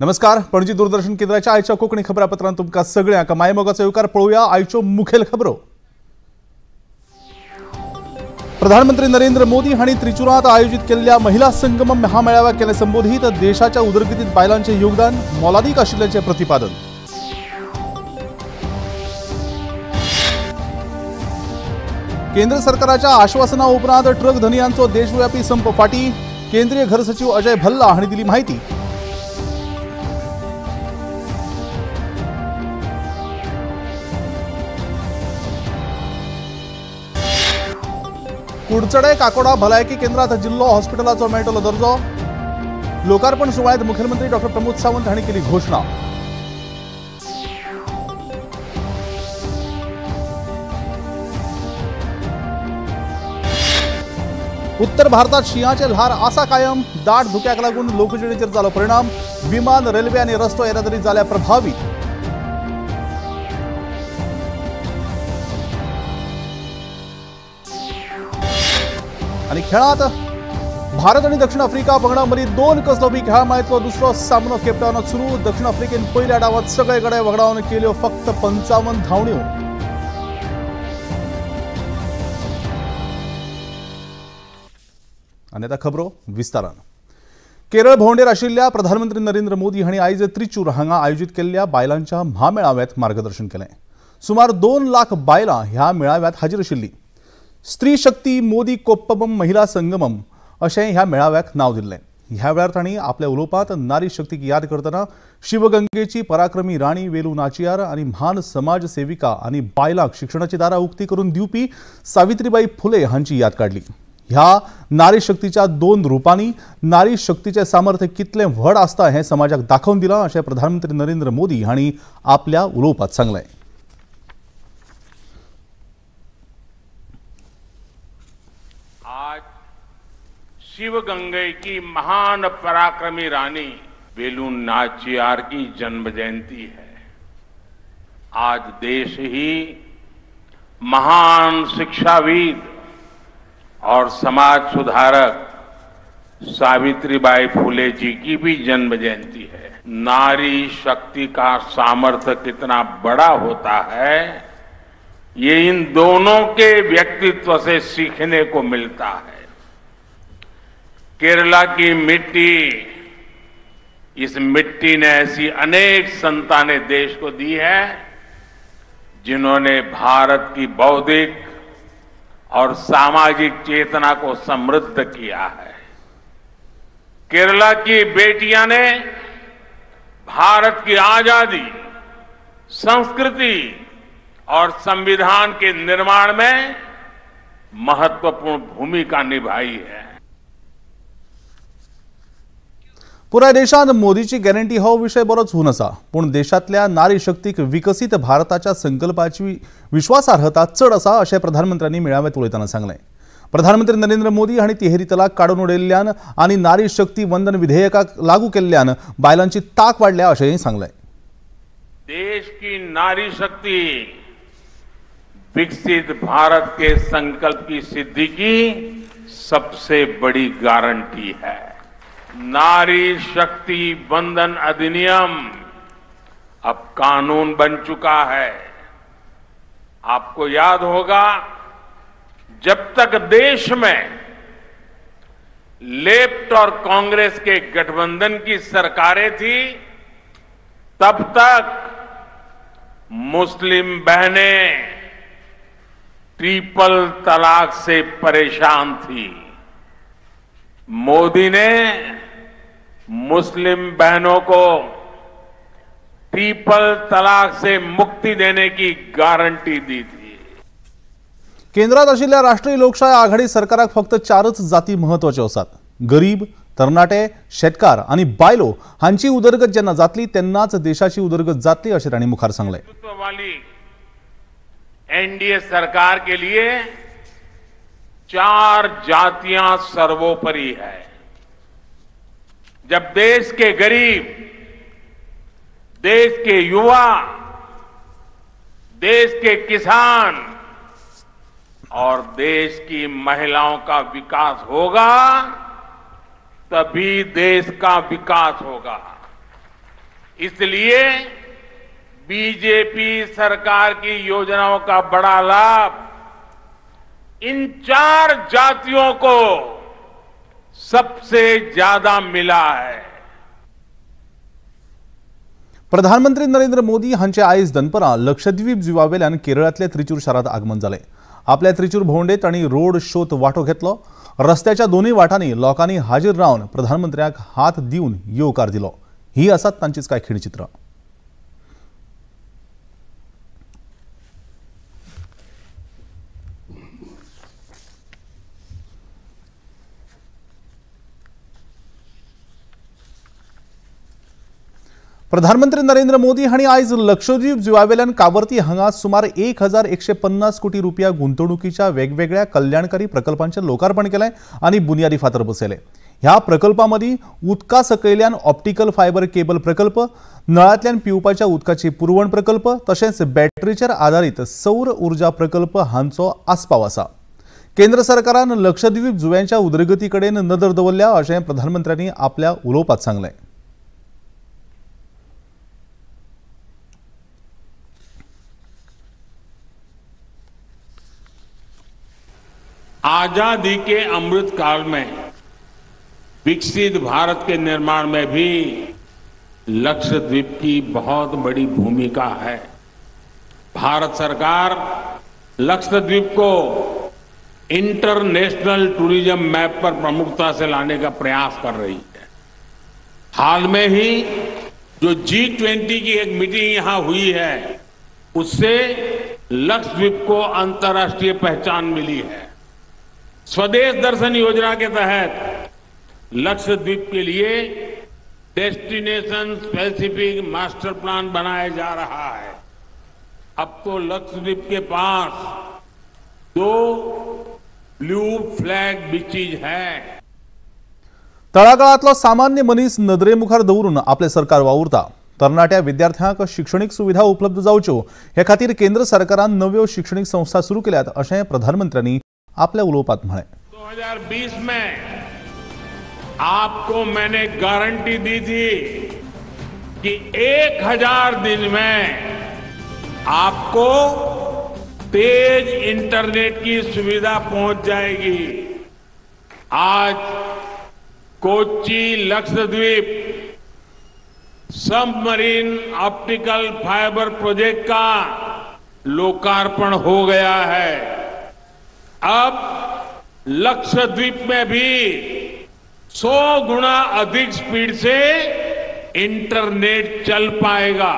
नमस्कार. पणजी दूरदर्शन केंद्राच्या आयच्या कोकणी खबरापत्रांत तुमका सगळ्यांक मायमोगाचो येवकार पळोवया आयच्यो मुखेल खबरो. प्रधानमंत्री नरेंद्र मोदी हांणी त्रिचुरांत आयोजित केल्ल्या महिला संगमम महामेळाव्याक केले संबोधित. देशाच्या उदरगतीत बायलांचे योगदान मोलादीक आशिल्ल्याचे प्रतिपादन. केंद्र सरकाराच्या आश्वासना उपरांत ट्रक धनियांचो देशव्यापी संप फाटी. केंद्रीय घर सचिव अजय भल्ला हांणी दिली माहिती. कुडचडे काकोडा भलायकी केंद्रात जिल्हो हॉस्पिटलाचो मेळटलो दर्जो. लोकार्पण सुवाळ्यात मुख्यमंत्री डॉ प्रमोद सावंत हांणी केली घोषणा. उत्तर भारतात शिंयाचे ल्हार आसा कायम. दाट धुक्याक लागून लोकजिणेचेर जालो परिणाम. विमान, रेल्वे आनी रस्तो येरादारी जाल्या प्रभावित. आणि खेळात भारत आणि दक्षिण आफ्रिका पंगडा मदीं 2 कसोटी खेळा माळेंतलो दुसरो सामनो केपटावनात सुरू. दक्षिण आफ्रिकेन पहिल्या डावात सगळे गडे वगडावन केल्यो फक्त 55 धांवड्यो. आणि आता खबरो विस्तारान. केरळ भोंवडेर आशिल्ल्या प्रधानमंत्री नरेंद्र मोदी हांणी आयज त्रिचूर हांगा आयोजित केल्ल्या बायलांच्या म्हामेळाव्यात मार्गदर्शन केलें. सुमार 2 लाख बायलां ह्या मेळाव्यात हाजीर आशिल्लीं. स्त्री शक्ती मोदी कोप्पम महिला संगमम अशें ह्या मेळाव्याक नांव दिल्लें. ह्या वेळार तांणी आपल्या उलोवपांत नारी शक्तीक याद करतना शिवगंगेची पराक्रमी राणी वेलू नाचियार आनी म्हान समाज सेविका आनी बायलांक शिक्षणाची दारां उक्ती करून दिवपी सावित्रीबाई फुले हांची याद काडली. ह्या नारी शक्तीच्या 2 रुपांनी नारी शक्तीचे सामर्थ्य कितलें व्हड आसता हें समाजाक दाखोवन दिलां अशें प्रधानमंत्री नरेंद्र मोदी हांणी आपल्या उलोवपांत सांगलें. आज शिवगंगे की महान पराक्रमी रानी वेलू नाचियार की जन्म जयंती है. आज देश ही महान शिक्षाविद और समाज सुधारक सावित्रीबाई फुले जी की भी जन्म जयंती है. नारी शक्ति का सामर्थ्य कितना बड़ा होता है ये इन दोनों के व्यक्तित्व से सीखने को मिलता है. केरला की मिट्टी, इस मिट्टी ने ऐसी अनेक संतानें देश को दी है जिन्होंने भारत की बौद्धिक और सामाजिक चेतना को समृद्ध किया है. केरला की बेटियां ने भारत की आजादी, संस्कृति और संविधान के निर्माण में महत्वपूर्ण भूमिका निभाई है. पुराय देशांत मोदीची गॅरंटी हो विषय बरोच होऊन आसा. पूण देशांतल्या नारी शक्तीक विकसीत भारताच्या संकल्पाची विश्वासार्हता चड आसा अशें प्रधानमंत्र्यांनी मेळाव्यात उलयतना सांगलें. प्रधानमंत्री नरेंद्र मोदी हांणी तिहेरी तलाक काडून उडयल्ल्यान आनी नारी शक्ती वंदन विधेयकाक लागू केल्ल्यान बायलांची तांक वाडल्या अशेंय सांगलें. देश की नारी शक्ति विकसित भारत के संकल्प की सिद्धि की सबसे बड़ी गारंटी है. नारी शक्ति वंदन अधिनियम अब कानून बन चुका है. आपको याद होगा जब तक देश में लेफ्ट और कांग्रेस के गठबंधन की सरकारें थी तब तक मुस्लिम बहनें ट्रिपल तलाक से परेशान थी. मोदी ने मुस्लिम बहनों को ट्रिपल तलाक से मुक्ति देने की गारंटी दी थी. केंद्रात आशिल्ल्या राष्ट्रीय लोकशाय आघाडी सरकाराक फक्त 4च जाती महत्वाच्यो आसात. गरीब, तरणाटे, शेतकार आनी बायलो हांची उदरगत जेन्ना जातली तेन्नाच देशाची उदरगत जातली अशें तांणी मुखार सांगलें. वाली एनडीए सरकार के लिए 4 जातियां सर्वोपरि है. जब देश के गरीब, देश के युवा, देश के किसान और देश की महिलाओं का विकास होगा तभी देश का विकास होगा. इसलिए बीजेपी सरकार की योजनाओं का बड़ा लाभ इन 4 जातियों को सबसे ज्यादा मिला है। प्रधानमंत्री नरेंद्र मोदी हांचे आयज दनपरां लक्षद्वीप जुवावेल्यान केरळातल्या त्रिचूर शारांत आगमन जालें। आपल्या त्रिचूर भोंवडेंत तांणी रोड शोत वांटो घेतलो। रस्त्याच्या दोनूय वाटांनी लोकांनी हाजीर रावन प्रधानमंत्र्याक हात दिवन येवकार दिलो। ही आसात तांचीच कांय खिणचित्रां। प्रधानमंत्री नरेंद्र मोदी हांणी आयज लक्षद्वीप जुवावेल्यान कावर्ती हांगा सुमार 1150 कोटी रुपया गुंतवणुकीच्या वेगवेगळ्या कल्याणकारी प्रकल्पांचें लोकार्पण केलें आनी बुनयादी फातर बसयले। ह्या प्रकल्पांमदीं उदका सकयल्यान ऑप्टिकल फायबर केबल प्रकल्प, नळांतल्यान पिवपाच्या उदकाची पुरवण प्रकल्प तशेंच बॅटरीचेर आधारीत सौर उर्जा प्रकल्प हांचो आस्पाव आसा। केंद्र सरकारान लक्षद्वीप जुंव्यांच्या उदरगती कडेन नदर दवरल्या अशें प्रधानमंत्र्यांनी आपल्या उलोवपांत सांगलें। आजादी के अमृत काल में विकसित भारत के निर्माण में भी लक्षद्वीप की बहुत बड़ी भूमिका है। भारत सरकार लक्षद्वीप को इंटरनेशनल टूरिज्म मैप पर प्रमुखता से लाने का प्रयास कर रही है। हाल में ही जो G20 की एक मीटिंग यहां हुई है, उससे लक्षद्वीप को अंतर्राष्ट्रीय पहचान मिली है। स्वदेश दर्शन योजना के तहत लक्षद्वीप के लिए डेस्टिनेशन स्पेसिफिक मास्टर प्लान बनाया जा रहा है। अब तो लक्षद्वीप के पास 2 ब्लू फ्लैग बीचीज हैं। तळागाळांतलो सामान्य मनीस नदरे मुखार दवरून आपले सरकार वावुरता। तरणाट्या विद्यार्थ्यांक शिक्षणीक सुविधा उपलब्ध जावच्यो हे खातीर केंद्र सरकारान नव्यो शिक्षणीक संस्था सुरू केल्यात अशें प्रधानमंत्र्यांनी आपल्या उलोवपांत म्हळें। 2020 में आपको मैंने गारंटी दी थी कि 1000 दिन में आपको तेज इंटरनेट की सुविधा पहुंच जाएगी। आज Kochi Lakshadweep submarine optical fibre project का लोकार्पण हो गया है। अब लक्षद्वीप में भी 100 गुना अधिक स्पीड से इंटरनेट चल पाएगा।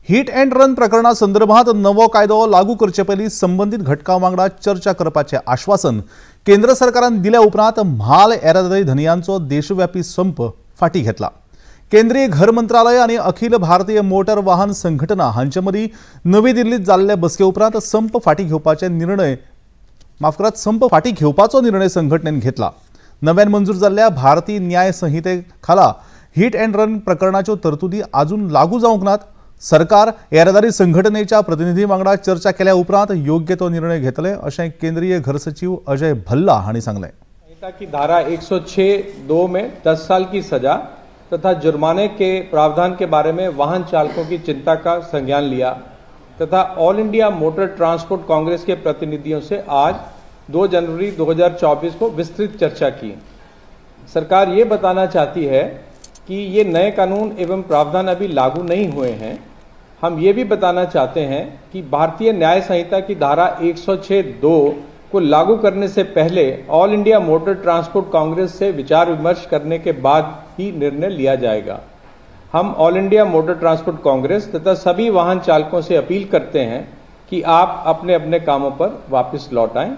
हिट एंड रन प्रकरणा संदर्भात नवो कायदो लागू करचे पयलीं संबंधित घटकां वांगडा चर्चा करपाचें आश्वासन केंद्र सरकारान दिल्या उपरांत म्हाल येरादारी धनियांचो देशव्यापी संप फाटीं घेतला। केंद्रीय घर मंत्रालय आणि अखिल भारतीय मोटर वाहन संघटना हांचे मदीं नवी दिल्लीत जाल्ले बसके उपरांत संप फाटीं घेवपाचो निर्णय संघटनेन घेतला। नव्यान मंजूर जाल्ल्या भारतीय न्याय संहिते खाला हिट एंड रन प्रकरणाच्यो तरतुदी अजून लागू जावंक नात। सरकार येरादारी संघटनेच्या प्रतिनिधी वांगडा चर्चा केल्या उपरांत योग्य तो निर्णय घेतले अशें केंद्रीय घर सचिव अजय भल्ला हांणी सांगलें। संहिता की धारा 106(2) में 10 साल की सजा तथा जुर्माने के प्रावधान के बारे में वाहन चालकों की चिंता का संज्ञान लिया तथा all India motor transport Congress के प्रतिनिधियों से आज 2 जनवरी 2024 को विस्तृत चर्चा की। सरकार ये बताना चाहती है कि ये नए कानून एवं प्रावधान अभी लागू नहीं हुए हैं। हम ये भी बताना चाहते हैं कि भारतीय न्याय संहिता की धारा 106(2) को लागू करने से पहले all India motor transport Congress से विचार विमर्श करने के बाद ही निर्णय लिया जाएगा। हम all India motor transport Congress तथा सभी वाहन चालकों से अपील करते हैं कि आप अपने अपने कामों पर वापस लौट आएं।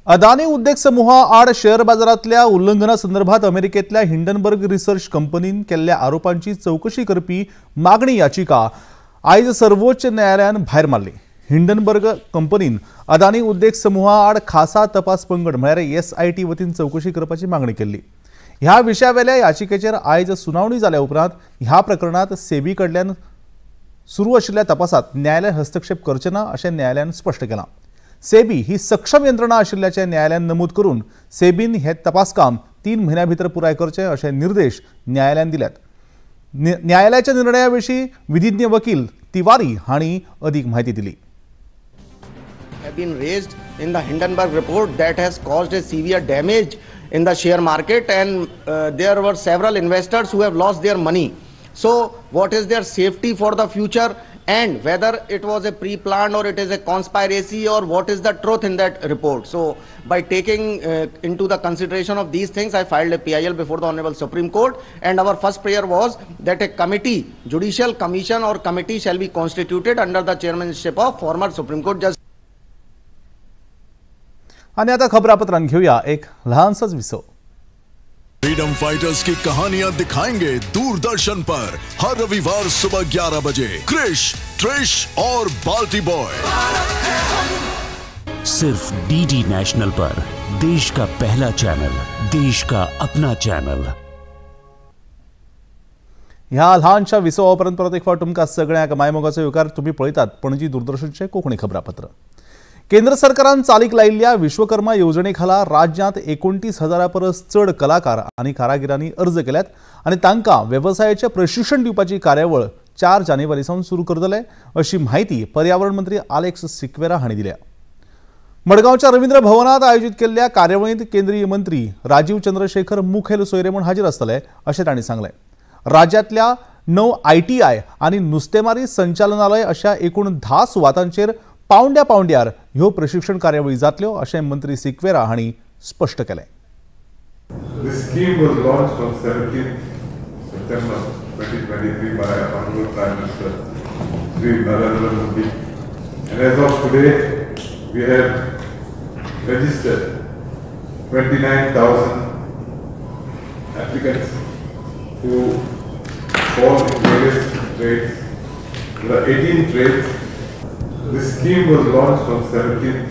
अदानी उद्योग समूहा आड शेअर बाजारातल्या उल्लंघना संदर्भात अमेरिकेतल्या हिंडनबर्ग रिसर्च कंपनीन केल्ल्या आरोपांची चौकशी करपी मागणी याचिका आयज सर्वोच्च न्यायालयान भायर मारली। हिंडनबर्ग कंपनीन अदानी उद्योग समूहा आड खासा तपास पंगड म्हळ्यार SIT वतीन चौकशी करपाची मागणी केल्ली। ह्या विशयावेल्या याचिकेचेर आयज सुनावणी जाल्या उपरांत ह्या प्रकरणात सेबी कडल्यान सुरू आशिल्ल्या तपासात न्यायालय हस्तक्षेप करचे ना अशें न्यायालयान स्पश्ट केलां। सेबी ही सक्षम यंत्रणा आशिल्ल्याचें न्यायालयान नमूद करून सेबीन हे तपास काम 3 महिन्या भितर पुराय करचे असे निर्देश न्यायालयान दिल्यात. न्यायालयाच्या निर्णयाविषयी विधिज्ञ वकील तिवारी हांणी अधिक माहिती दिली. Have been raised in the Hindenburg report that has caused a severe damage in the share market, and there were several investors who have lost their money. So what is their safety for the future, and whether it was a pre-planned or it is a conspiracy, or what is the truth in that report? So by taking into the consideration of these things, I filed a PIL before the Honorable Supreme Court, and our first prayer was that a committee, judicial commission or committee shall be constituted under the chairmanship of former Supreme Court Justice. आणि आता खबरापत्रान घेऊया एक लहानसाच विसव. Freedom fighters की कहानियां दिखाएंगे दूरदर्शन पर हर रविवार सुबह 11 बजे. क्रिश, ट्रिश और बाल्टी बॉय सिर्फ डीडी नेशनल पर. देश का पहला चैनल, देश का अपना चॅनल. ह्या लहानशा विसवापर्यंत परत एक फावट तुमकां सगळ्यांक मायमोगाचो येवकार. तुम्ही पळयतात पणजी दूरदर्शनचे कोंकणी खबरापत्र. केंद्र सरकारान चालीक लायिल्ल्या विश्वकर्मा योजनेखाला राज्यांत 29,000 परस चड कलाकार आनी कारागिरांनी अर्ज केल्यात आनी तांकां व्यवसायाचे प्रशिक्षण दिवपाची कार्यावळ 4 जानेवारीसावन सुरू करतले अशी माहिती पर्यावरण मंत्री आलेक्स सिक्वेरा हांणी दिल्या. मडगांवच्या रवींद्र भवनात आयोजित केल्ल्या कार्यावळींत केंद्रीय मंत्री राजीव चंद्रशेखर मुखेल सोयरे म्हूण हाजीर आसतले अशें तांणी सांगलें. राज्यांतल्या 9 ITI आनी नुस्तेमारी संचालनालय अशा एकूण 10 सुवातांचेर पावंड्यार ह्यो प्रशिक्षण कार्यावळी जातल्यो अशें मंत्री सिक्वेरा हांणी स्पश्ट केलें. This scheme was launched on 17th September 2023 by Honorable Prime Minister Shri Narendra Modi, and as of today we have registered 29,000 applicants who fall in various trades. There are 18 trades. This scheme was launched on 17th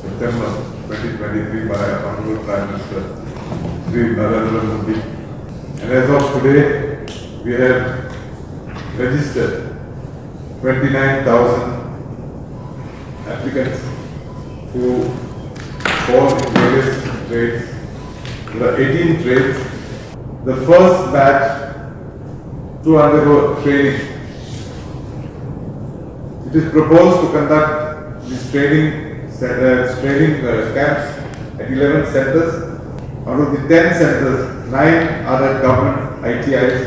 September 2023 by Honorable Prime Minister Shri Narendra Modi, and as of today we have registered 29,000 applicants who fall in various trades. There are 18 trades. The first batch to undergo training. It is proposed to conduct these training camps at 11 centers. Out of the 10 centers, 9 are at government ITIs.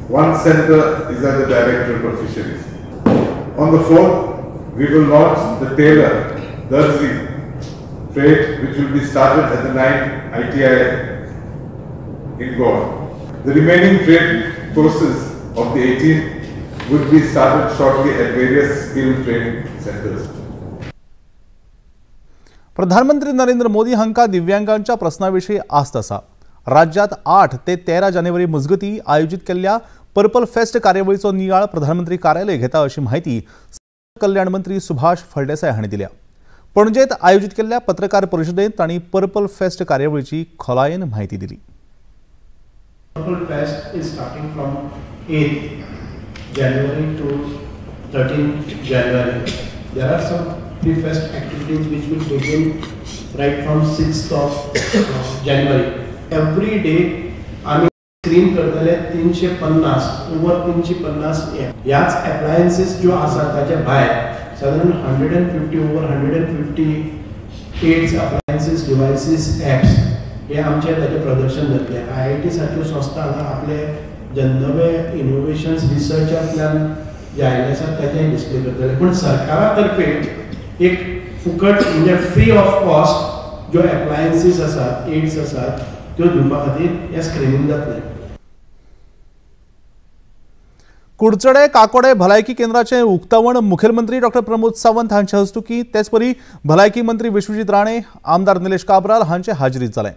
1 center is at the Directorate of Fisheries. On the 4th, we will launch the tailor, Darzi trade, which will be started at the 9 ITI in Goa. The remaining trade courses of the 18 would be started shortly at various skill training centers. प्रधानमंत्री नरेंद्र मोदी हांका दिव्यांगांच्या प्रश्नाविषयी आस्त आसा. राज्यात 8 ते 13 जानेवारी मजगती आयोजित केल्ल्या purple fest कार्यावळीचो नियाळ प्रधानमंत्री कार्यालय घेता अशी माहिती कल्याण मंत्री सुभाष फळदेसाय हांणी दिल्या. पणजेत आयोजित केल्ल्या पत्रकार परिशदेंत तांणी पर्पल फेस्ट कार्यावळीची खोलायेन माहिती दिली. Purple Fest is starting from 8th January to 13th January. There are some pre-fest activities which will begin right from 6th of January. Every day आम्ही स्क्रीन करतले 350 ओवर 350 याच अप्लायन्सेस जो आसा ताच्या भायर साधारण 150 ओवर 158 अप्लायन्सेस डिवाइसेस ॲप्स हे आमचे ताचे प्रदर्शन जातले. IIT सारख्यो संस्था हांगा आपले नवे इनोव्हेशन्स रिसर्चांतल्यान जे आयिल्ले आसात ताचें डिस्प्ले करतले. पूण सरकारा तर्फे एक फुकट म्हणजे फ्री ऑफ कॉस्ट जो अप्लायन्सेस आसात एड्स आसात त्यो दिवपा खातीर हे स्क्रीनिंग जातलें. कुडचडे काकोडे भलायकी केंद्राचे उक्तावण मुखेलमंत्री डॉ प्रमोद सावंत हांचे हस्तुकी तेचपरी भलायकी मंत्री विश्वजीत राणे आमदार निलेश काब्राल हांचे हाजरीत जालें.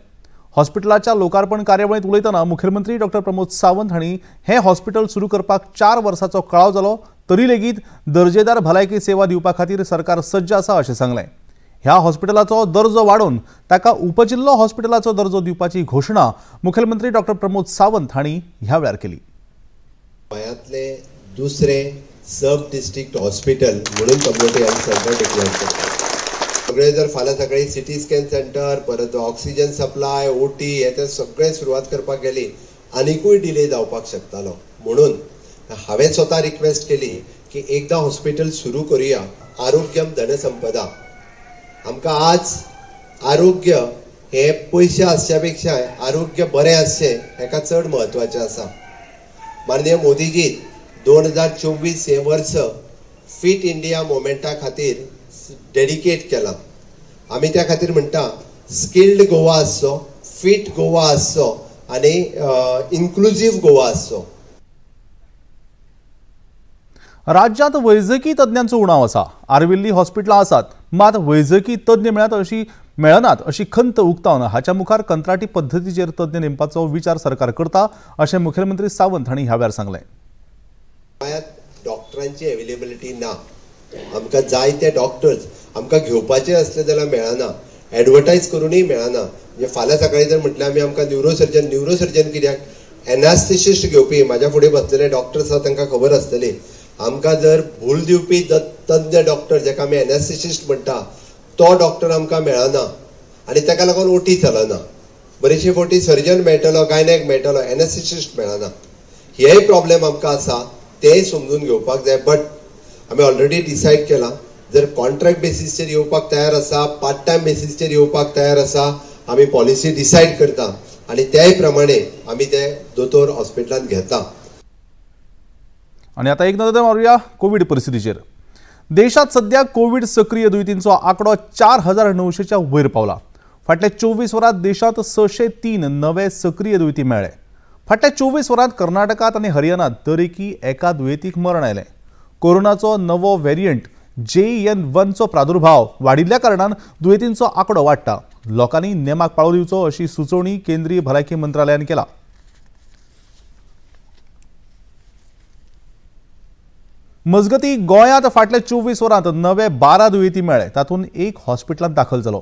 हॉस्पिटलाच्या लोकार्पण कार्यावळीत उलयतना मुखेलमंत्री डॉ प्रमोद सावंत हांणी हे हॉस्पिटल सुरू करपाक 4 वर्सांचो कळाव जालो तरी लेगीत दर्जेदार भलायकी सेवा दिवपा खातीर सरकार सज्ज आसा अशें सांगलें. ह्या हॉस्पिटलाचो दर्जो वाडोवन ताका उपजिल्लो हॉस्पिटलाचो दर्जो दिवपाची घोशणा मुखेलमंत्री डॉ प्रमोद सावंत हांणी ह्या वेळार केली. गोंयांतले दुसरे सब डिस्ट्रिक्ट हॉस्पिटल म्हणून कम्युनिटी हेल्थ सेंटर डिक्लेअर करता. सगळे जर फाल्यां सकाळी सिटी स्कॅन सेंटर परत ऑक्सिजन सप्लाय OT हे सगळे सुरवात करपाक गेली आनीकूय डिले जावपाक शकतालो म्हणून हांवें स्वता रिक्वेस्ट केली की एकदा हॉस्पिटल सुरू करूया आरोग्यम धनसंपदा आमकां आज आरोग्य हे पयशे आसच्या पेक्षा आरोग्य बरें आसचें हेका चड म्हत्वाचें आसा माननीय मोदीजी 2024 हे वर्स फिट इंडिया मोमेंटा खातीर डेडिकेट केला आमी त्या खातीर म्हणटा स्किल्ड गोवा आसचो फिट गोवा आसचो आनी इन्क्लुझिव्ह गोवा आसचो राज्यात वैजकी तज्ञांचो उणाव आसा आर्विल्ली हॉस्पिटलां आसात मात वैजकी तज्ञ मेळनात अशी खंत उक्तावन हाच्या मुखार कंत्राटी पद्धतीचेर तज्ञ नेमपाचो विचार सरकार करता अशें मुखेलमंत्री सावंत हांणी ह्या वेळार सांगलें डॉक्टरांची अवेलेबिलिटी ना आमकां जाय ते डॉक्टर्स आमकां घेवपाचे असले जाल्यार मेळना एडवर्टायज करूनय मेळना म्हणजे फाल्यां सकाळी जर म्हटलें आमी आमकां न्यूरोसर्जन कित्याक एनास्थेसिस्ट घेवपी म्हाज्या फुडें बसलेले डॉक्टर्स आसा तांकां खबर आसतली आमकां जर भूल दिवपी तज्ञ डॉक्टर जेका आमी एनास्थेसिस्ट म्हणटा तो डॉक्टर आमकां मेळना आनी ताका लागून OT चलना बरेचशे फावटी सर्जन मेळटलो गायनेक मेळटलो एनास्थेसिस्ट मेळना हेय प्रॉब्लेम आमकां आसा तेय समजून घेवपाक जाय बट आमी ऑलरेडी डिसायड केला जर कॉन्ट्रॅक्ट बेसिसचेर येवपाक तयार आसा पार्ट टायम बेसिसचेर येवपाक तयार आसा आमी पॉलिसी डिसायड करता आनी त्याय प्रमाणे आमी ते दोतोर हॉस्पिटलांत घेता आनी आतां एक नजर मारूया कोविड परिस्थितीचेर देशात सध्या कोविड सक्रिय दुयेंतींचो आंकडो 4900च्या वयर पावला फाटल्या 24 वरांत देशात 603 नवे सक्रिय दुयेंती मेळ्ळे फाटल्या 24 वरांत कर्नाटकात आनी हरियाणात दरेकी एका दुयेंतीक मरण आयलें कोरोनाचो नवो व्हेरियंट JN1 चो प्रादुर्भाव वाडिल्ल्या कारणान दुयेंतींचो आंकडो वाडटा लोकांनी नेमाक पाळो दिवचो अशी सुचोवणी केंद्रीय भलायकी मंत्रालयान केला मजगती गोंयांत फाटल्या 24 वरांत नवे 12 दुयेंती मेळ्ळे तातूंत एक हॉस्पिटलांत दाखल जालो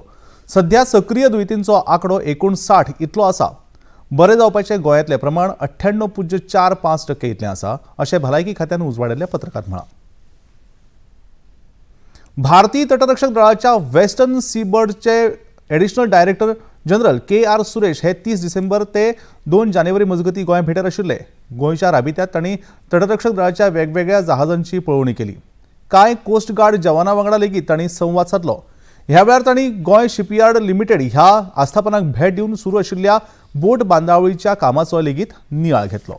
सध्या सक्रिय दुयेंतींचो आंकडो 59 इतलो आसा बरे जावपाचे गोंयांतले प्रमाण 98.45% इतलें आसा अशें भलायकी खात्यान उजवाडिल्ल्या पत्रकांत म्हळां भारतीय तटरक्षक दळाच्या वेस्टर्न सीबर्डचे additional director general KR Suresh हे 30 डिसेंबर ते 2 जानेवारी मजगती गोंय भेटेर आशिल्ले गोंयच्या राबित्यांत तांणी तटरक्षक दळाच्या वेगवेगळ्या जहाजांची पळोवणी केली कांय कोस्ट गार्ड जवानां वांगडा लेगीत तांणी संवाद साधलो ह्या वेळार तांणी गोंय शिपयार्ड लिमिटेड ह्या आस्थापनाक भेट दिवन सुरू आशिल्ल्या बोट बांदावळीच्या कामाचो लेगीत नियाळ घेतलो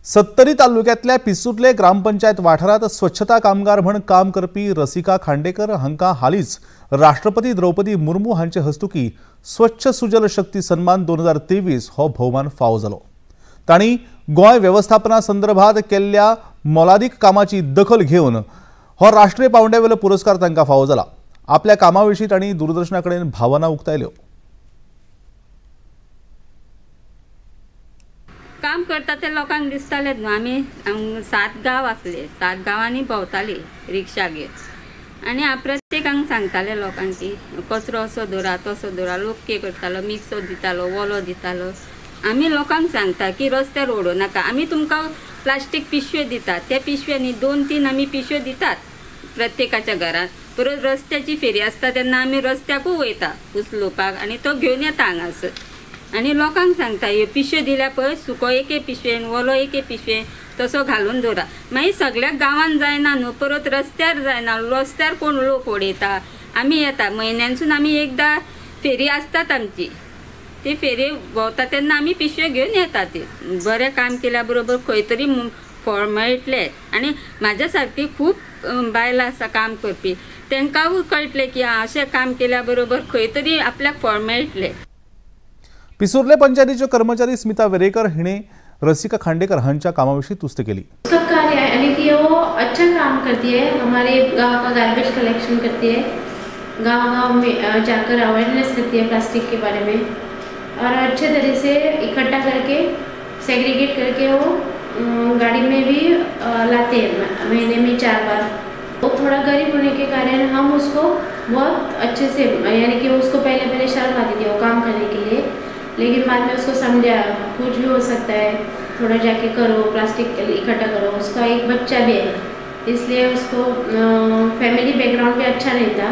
70 तालुक्यांतल्या पिसूर्ले ग्रामपंचायत वाठारांत स्वच्छता कामगार म्हण काम करपी रसिका खांडेकर हांकां हालींच राष्ट्रपती द्रौपदी मुर्मू हांचे हस्तुकी स्वच्छ सुजल शक्ती सन्मान 2023 हो भोवमान फावो जालो तांणी गोंय वेवस्थापना संदर्भात केल्ल्या मोलादीक कामाची दखल घेवन हो राष्ट्रीय पावंड्यावेलो पुरस्कार तांकां फावो जाला आपल्या कामाविशीं तांणी दूरदर्शना कडेन भावना उक्तायल्यो काम करता ते लोकांक दिसतालेत न्हू आमी 7 गांव आसले 7 गांवांनी भोंवताली रिक्षा घेवन आनी प्रत्येकांक सांगताले लोकांक की कचरो असो दवरा तसो दवरा लोक कितें करतालो मिक्सो दितालो वलो दितालो आमी लोकांक सांगता की रस्त्यार उडोवं नाका आमी तुमकां प्लास्टीक पिशव्यो दितात त्या पिशव्यांनी 2-3 आमी पिशव्यो दितात प्रत्येकाच्या घरांत परत रस्त्याची फेरी आसता तेन्ना आमी रस्त्याकूय वयता उचलोवपाक आनी तो घेवन येता हांगासर आनी लोकांक सांगता ह्यो पिशव्यो दिल्या पळय सुको एके पिशवेन वलो एके पिशवेन तसो घालून दवरा मागीर सगळ्या गांवांत जायना न्हू परत रस्त्यार जायना रस्त्यार कोण लोक उडयता आमी येता म्हयन्यानसून आमी एकदां फेरी आसतात आमची ती फेरी भोंवता तेन्ना आमी पिशव्यो घेवन येता ती बरें काम केल्या बरोबर खंय तरी फळ मेळटलें आनी म्हाज्या सारकी खूब बायलां आसा काम करपी तांकांय कळटलें की अशें काम केल्या बरोबर खंय तरी आपल्याक फळ मेळटलें पिसूर्ले पंचायतीचे कर्मचारी स्मिता वेरेकर हिने रसिका खांडेकर हांच्या कामाविषयी तुस्त केली कार्य है यानी कि वो अच्छा काम करती है हमारे गांव का गार्बेज कलेक्शन करती है गांव-गांव में जाकर अवेयरनेस करती है प्लास्टिक के बारे में और अच्छे तरह से इकट्ठा करके सेग्रीगेट करके वो गाड़ी में भी लाते हैं महीने में 4 बार वो थोड़ा गरीब होने के कारण हम उसको बहुत अच्छे से यानी कि उसको पहले शर्म आती थी वो काम करने के लिए लेकिन बाद में उसको समझा कुछ भी हो सकता है थोड़ा जाके करो प्लास्टिक इकट्ठा करो उसका एक बच्चा भी है इसलिए उसको फैमिली बैकग्राउंड भी अच्छा नहीं था,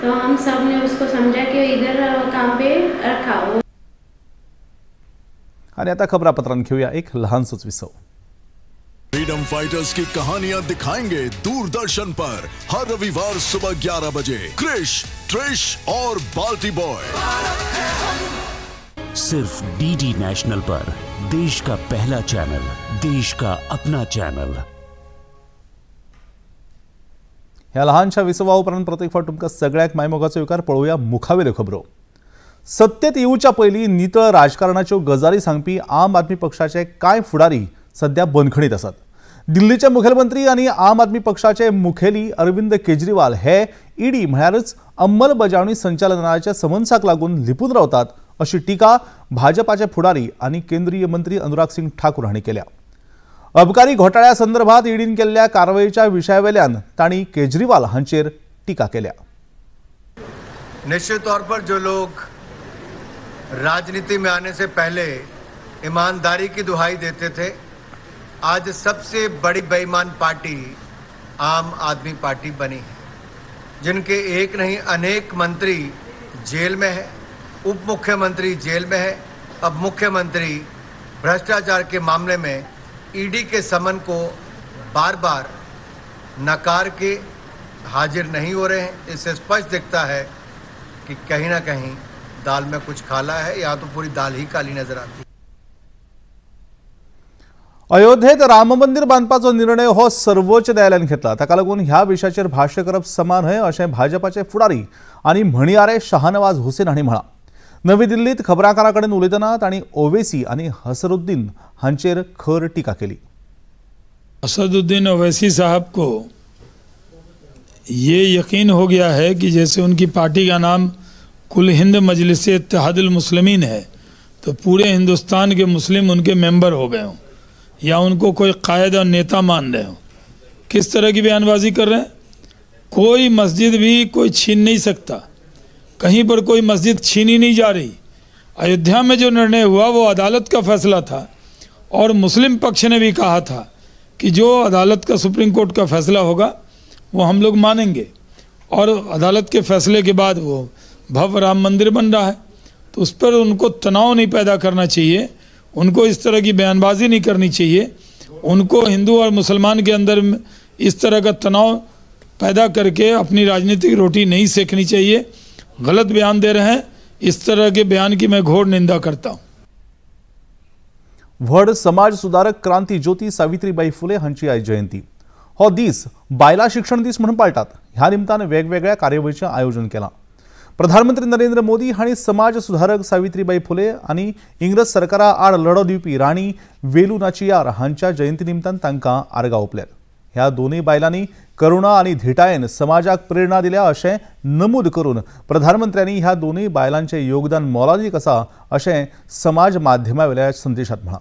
तो हम सब ने उसको समझा कि इधर काम पे रखा हो। आणि आता खबरापत्रांत घेऊया एक लहानसंच विसव। फ्रीडम फाइटर्स की कहानियां दिखाएंगे दूरदर्शन पर हर रविवार सुबह 11 बजे क्रिश, ट्रिश और बाल्टी बॉय। सिर्फ डीडी नेशनल पर, देश का पहला चैनल, देश का अपना चॅनल। ह्या लहानशा विसवा उपरांत प्रत्येक फावट तुमकां सगळ्याक मायमोगाचो विकार पळोवया मुखावेल्यो खबरो। सत्तेत येवच्या पयलीं नितळ राजकारणाच्यो गजाली सांगपी आम आदमी पक्षाचे कांय फुडारी सध्या बंदखणीत आसात। दिल्लीचे मुखेलमंत्री आणि आम आदमी पक्षाचे मुखेली अरविंद केजरीवाल हे ईडी म्हळ्यारच अंमलबजावणी संचालनाच्या समन्साक लागून लिपून रावतात अशी टिका भाजपाचे फुडारी आणि केंद्रीय मंत्री अनुराग सिंग ठाकूर हांणी केल्या। अबकारी घोटाळ्या संदर्भात ईडीन केल्ल्या कारवायेच्या विशयावेल्यान तांणी केजरीवाल हांचेर टिका केल्या। निश्चित तौर पर जो लोग राजनीति में आने से पहले ईमानदारी की दुहाई देते थे, आज सबसे बड़ी बेईमान पार्टी आम आदमी पार्टी बनी है, जिनके एक नहीं अनेक मंत्री जेल में है, उप मुख्यमंत्री जेल में है। अब मुख्यमंत्री भ्रष्टाचार के मामले में ईडी के समन को बार बार नकार के हाजिर नहीं हो रहे हैं। इससे स्पष्ट दिखता है कि कहीं ना कहीं दाल में कुछ काला है, या तो पूरी दाल ही काली नजर आती है। अयोध्येत राम मंदिर बांधपाचो निर्णय हो सर्वोच्च न्यायालयान घेतला। ताका लागून ह्या विशयाचेर भाष्य करप समान न्हय अशें भाजपाचे फुडारी आनी म्हणयारे शाहनवाज हुसेन हांणी म्हळां। नवी दिल्लीत खबराकारां कडेन उलयतना तांणी ओवैसी आनी हसरुद्दीन हांचेर खर टिका केली। असदुद्दीन ओवैसी साहब को ये यकीन हो गया है कि जैसे उनकी पार्टी का नाम कुल हिंद मजलिस-ए-इत्तेहादुल मुस्लिमीन है, तो पूरे हिंदुस्तान के मुस्लिम उनके मेंबर हो गए हों या उनको कोई कायद और नेता मान रहे हो। किस तरह की बयानबाजी कर रहे हैं? कोई मस्जिद भी कोई छीन नहीं सकता, कहीं पर कोई मस्जिद छीनी नहीं जा रही। अयोध्या में जो निर्णय हुआ वो अदालत का फैसला था, और मुस्लिम पक्ष ने भी कहा था कि जो अदालत का, सुप्रीम कोर्ट का फैसला होगा वो हम लोग मानेंगे, और अदालत के फैसले के बाद वो भव्य राम मंदिर बन रहा है। तो उस पर उनको तनाव नहीं पैदा करना चाहिए, उनको इस तरह की बयानबाजी नहीं करनी चाहिए, उनको हिंदू और मुसलमान के अंदर इस तरह का तनाव पैदा करके अपनी राजनीतिक रोटी नहीं सेकनी चाहिए। गलत बयान दे रहे हैं, इस तरह के बयान की मैं घोर निंदा करता हूँ। व्हड समाज सुधारक क्रांती ज्योती सावित्रीबाई फुले हांची आयज जयंती। हो दीस बायला शिक्षण दीस म्हणून पाळटात। ह्या निमतान वेगवेगळ्या कार्यावळींचें आयोजन केलां। प्रधानमंत्री नरेंद्र मोदी हांणी समाज सुधारक सावित्रीबाई फुले आनी इंग्रज सरकारा आड लढो दिवपी राणी वेलू नाचियार हांच्या जयंती निमतान तांकां आर्गां ओंपल्यात। ह्या दोनूय बायलांनी करुणा आनी धिटायेन समाजाक प्रेरणा दिल्या अशें नमूद करून प्रधानमंत्र्यांनी ह्या दोनूय बायलांचें योगदान मोलादीक आसा अशें समाज माध्यमावेल्या संदेशांत म्हळां।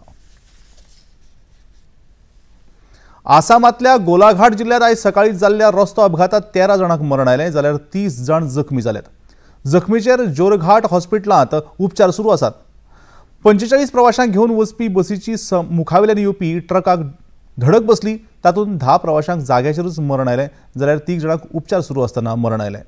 आसामांतल्या गोलाघाट जिल्ह्यात आयज सकाळी जाल्ल्या रस्तो अपघातात 13 जाणांक मरण आयलें, जाल्यार 30 जाण जखमी जाल्यात। जखमीचेर जोरघाट हॉस्पिटलांत उपचार सुरू आसात। 45 प्रवाशांक घेवन वचपी बसीची मुखावेल्यान येवपी ट्रकाक धडक बसली, तातूंत 10 प्रवाशांक जाग्याचेरूच मरण आयलें, जाल्यार 3 जाणांक उपचार सुरू आसतना मरण आयलें।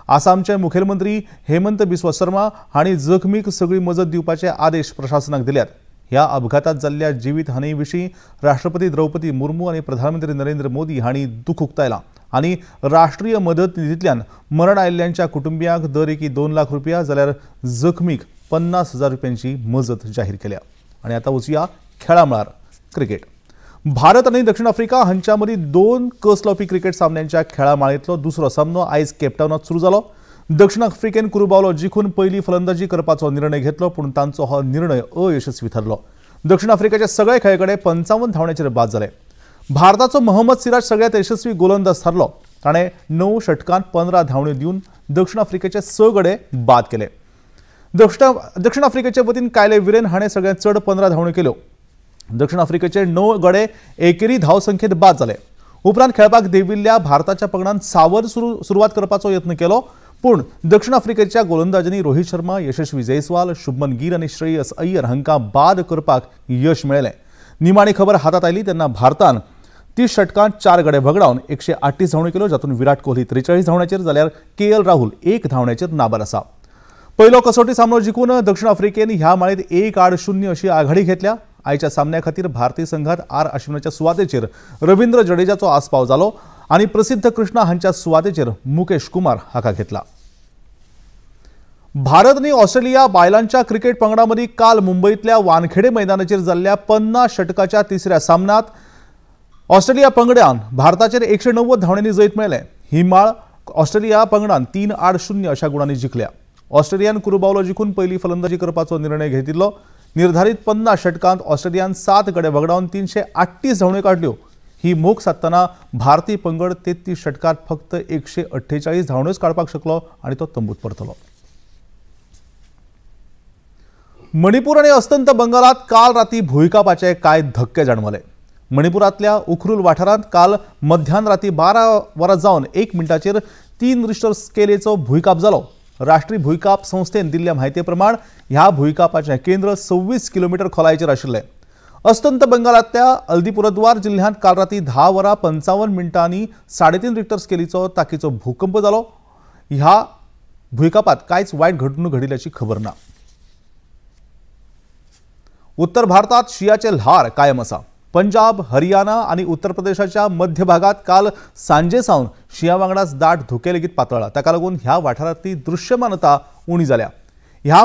आसामचे मुखेलमंत्री हेमंत बिस्वा शर्मा हांणी जखमीक सगळी मजत दिवपाचे आदेश प्रशासनाक दिल्यात। ह्या अपघातात जाल्ल्या जिवीत हानी विशीं राष्ट्रपती द्रौपदी मुर्मू आनी प्रधानमंत्री नरेंद्र मोदी हांणी दुख उक्तायलां आनी राष्ट्रीय मदत निधींतल्यान मरण आयिल्ल्यांच्या कुटुंबियांक दर एकी 2 लाख रुपया जाल्यार जखमीक 50,000 रुपयांची मजत जाहीर केल्या। आनी आतां वचुया खेळा मळार। क्रिकेट। भारत आनी दक्षिण आफ्रिका हांच्या मदीं 2 कस लावपी क्रिकेट सामन्यांच्या खेळा माळेंतलो दुसरो सामनो आयज केपटावनांत सुरू जालो। दक्षिण आफ्रिकेन कुरुबावलो जिखून पयली फलंदाजी करपाचो निर्णय घेतलो, पूण तांचो हो निर्णय अयशस्वी थारलो। दक्षिण आफ्रिकेचे सगळे खेळगडे 55 धांवड्यांचेर बाद जाले। भारताचो मोहम्मद सिराज सगळ्यात यशस्वी गोलंदाज थारलो। ताणें 9 षटकांत 15 धांवड्यो दिवन दक्षिण आफ्रिकेचे 6 गडे बाद केले। दक्षिण आफ्रिकेचे वतीन कायले विरेन हाणें सगळ्यांत चड 15 धांवड्यो केल्यो। दक्षिण आफ्रिकेचे 9 गडे एकेरी धावसंख्येत बाद जाले। उपरांत खेळपाक देंविल्ल्या भारताच्या पंगडान सावर सुरवात करपाचो यत्न केलो, पूण दक्षिण आफ्रिकेच्या गोलंदाजांनी रोहित शर्मा, यशस्वी जयस्वाल, शुभमन गिल आनी श्रेयस अय्यर हांकां बाद करपाक यश मेळ्ळें। निमाणी खबर हातांत आयली तेन्ना भारतान 30 षटकांत 4 गडे भगडावन 138 धावण्यो केल्यो, जातून विराट कोहली 43 धावण्याचेर जाल्यार KL राहुल 1 धावण्याचेर नाबाद आसा. पयलो कसोटी सामनो जिखून दक्षिण आफ्रिकेन ह्या माळेंत 1-0 अशी आघाडी घेतल्या. आयच्या सामन्या खातीर भारतीय संघात आर अश्विनाच्या सुवातेचेर रवींद्र जडेजाचो आस्पाव जालो आनी प्रसिद्ध कृष्णा हांच्या सुवातेचेर मुकेश कुमार हाका घेतला. भारत आनी ऑस्ट्रेलिया बायलांच्या क्रिकेट पंगडा मदीं काल मुंबईतल्या वानखेडे मैदानाचेर जाल्ल्या 50 षटकाच्या तिसऱ्या सामन्यात ऑस्ट्रेलिया पंगडान भारताचेर 190 धावण्यांनी जैत मेळ्ळें. ही माळ ऑस्ट्रेलिया पंगडान 3-0 अशा गुणांनी जिखल्या. ऑस्ट्रेलियान कुरुबावलो जिखून पयली फलंदाजी करपाचो निर्णय घेतिल्लो. निर्धारीत 50 षटकांत ऑस्ट्रेलियान 7 गडे भगडावन 338 धावण्यो काडल्यो. ही मोख साधतना भारतीय पंगड 33 षटकांत फक्त 148 धावण्योच काडपाक शकलो आनी तो तंबूत परतलो. मणिपूर आनी अस्तंत बंगालात काल राती भूंयकापाचे कांय धक्के जाणवले. मणिपुरांतल्या उखरुल वाठारांत काल मध्यान राती 12 वरां जावन 1 मिनटाचेर 3 रिश्टर स्केलीचो भूंयकाप जालो. राष्ट्रीय भूंयकाप संस्थेन दिल्ल्या म्हायती प्रमाण ह्या भूंयकापाचें केंद्र 26 किलोमीटर खोलायेचेर आशिल्लें. अस्तंत बंगालांतल्या अल्दीपुरद्वार जिल्ह्यांत काल राती 10 वरां 55 मिनटांनी 3.5 रिक्टर स्केलीचो ताकीचो भूकंप जालो. ह्या भूंयकापांत कांयच वायट घडणूक घडिल्ल्याची खबर ना. उत्तर भारतात शियाचे ल्हार कायम आसा. पंजाब, हरियाणा आनी उत्तर प्रदेशाच्या मध्य भागात काल सांजे सावन शिया वांगडाच दाट धुके लेगीत पातळ्ळा. ताका लागून ह्या वाठारांतली दृश्यमानता उणी जाल्या. ह्या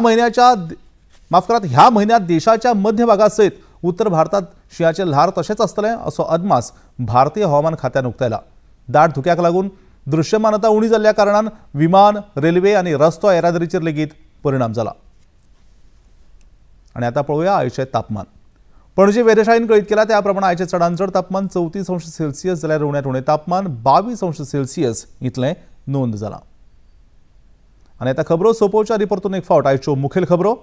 म्हयन्यात देशाच्या मध्य भागा सयत उत्तर भारतात शियाचे ल्हार तशेंच आसतलें असो अदमास भारतीय हवामान खात्यान उक्तायला. दाट धुक्याक लागून दृश्यमानता उणी जाल्ल्या कारणान विमान, रेल्वे आनी रस्तो येरादारीचेर लेगीत परिणाम जाला. आनी आतां पळोवया आयचें तापमान. पणजी वेधशाळेन कळीत केला त्या प्रमाण आयचे चडांत चड तापमान 34 अंश सेल्सियस जाल्यार उण्यांत उणें तापमान 22 अंश सेल्सियस इतलें नोंद जालां. आनी आतां खबरो सोंपोवच्या आदी परतून एक फावट आयच्यो मुखेल खबरो.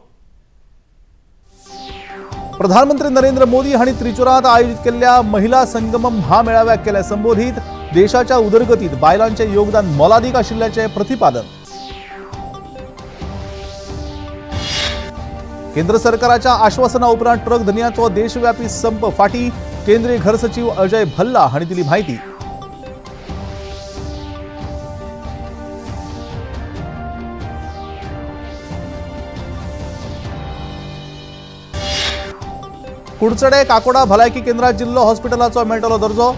प्रधानमंत्री नरेंद्र मोदी हांणी त्रिचुरांत आयोजीत केल्ल्या महिला संगमम म्हामेळाव्याक केलें संबोधीत. देशाच्या उदरगतीत बायलांचें योगदान मोलादीक आशिल्ल्याचें प्रतिपादन. केंद्र सरकाराच्या आश्वासना उपरांत ट्रक धन्यांचो देशव्यापी संप फाटी. केंद्रीय घर सचिव अजय भल्ला हांणी दिली म्हायती. कुडचडे काकोडा भलायकी केंद्रात जिल्लो हॉस्पिटलाचो मेळटलो दर्जो.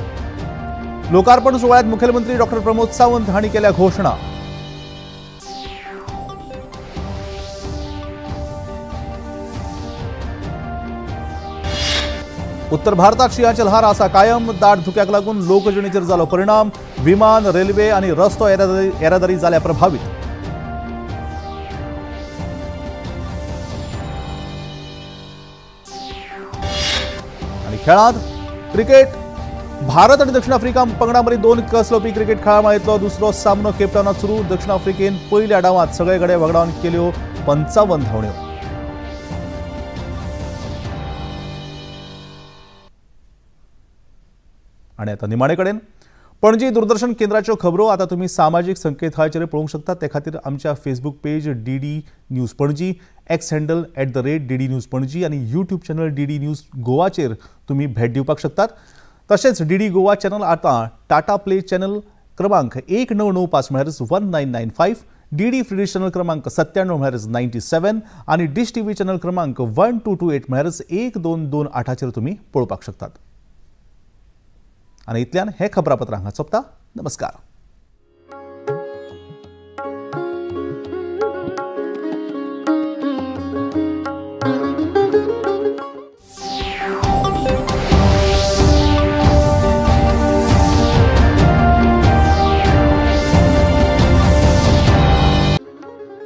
लोकार्पण सुवाळ्यात मुखेलमंत्री डॉक्टर प्रमोद सावंत हांणी केल्या घोषणा. उत्तर भारतात शियाचे ल्हार आसा कायम. दाट धुक्याक लागून लोकजिणेचेर जालो परिणाम. विमान, रेल्वे आनी रस्तो येरादारी जाल्या प्रभावित. आनी खेळांत क्रिकेट. भारत आनी दक्षिण आफ्रिका पंगडा मदीं 2 कसलोपी क्रिकेट खेळा माळेंतलो दुसरो सामनो केपटावनात सुरू. दक्षिण आफ्रिकेन पयल्या डावांत सगळे गडे वगडावन केल्यो 55 धावण्यो. आनी आतां निमाणे कडेन पणजी दूरदर्शन केंद्राच्यो खबरो आतां तुमी सामाजीक संकेतथळाचेर पळोवंक शकतात. ते खातीर आमच्या Facebook page DD news Panaji, x handle @DD news Panaji आनी यूट्यूब चॅनल DD न्यूज गोवाचेर तुमी भेट दिवपाक शकतात. तशेंच DD गोवा चॅनल आतां टाटा प्ले चॅनल क्रमांक 1995 म्हळ्यार 1995, DD फ्री डिश चॅनल क्रमांक 97 म्हळ्यार 97 आनी डिश TV चॅनल क्रमांक 1228 म्हळ्यार 1228चेर तुमी पळोवपाक शकतात. आनी इतल्यान हे खबरापत्र हांगा सोंपता. नमस्कार.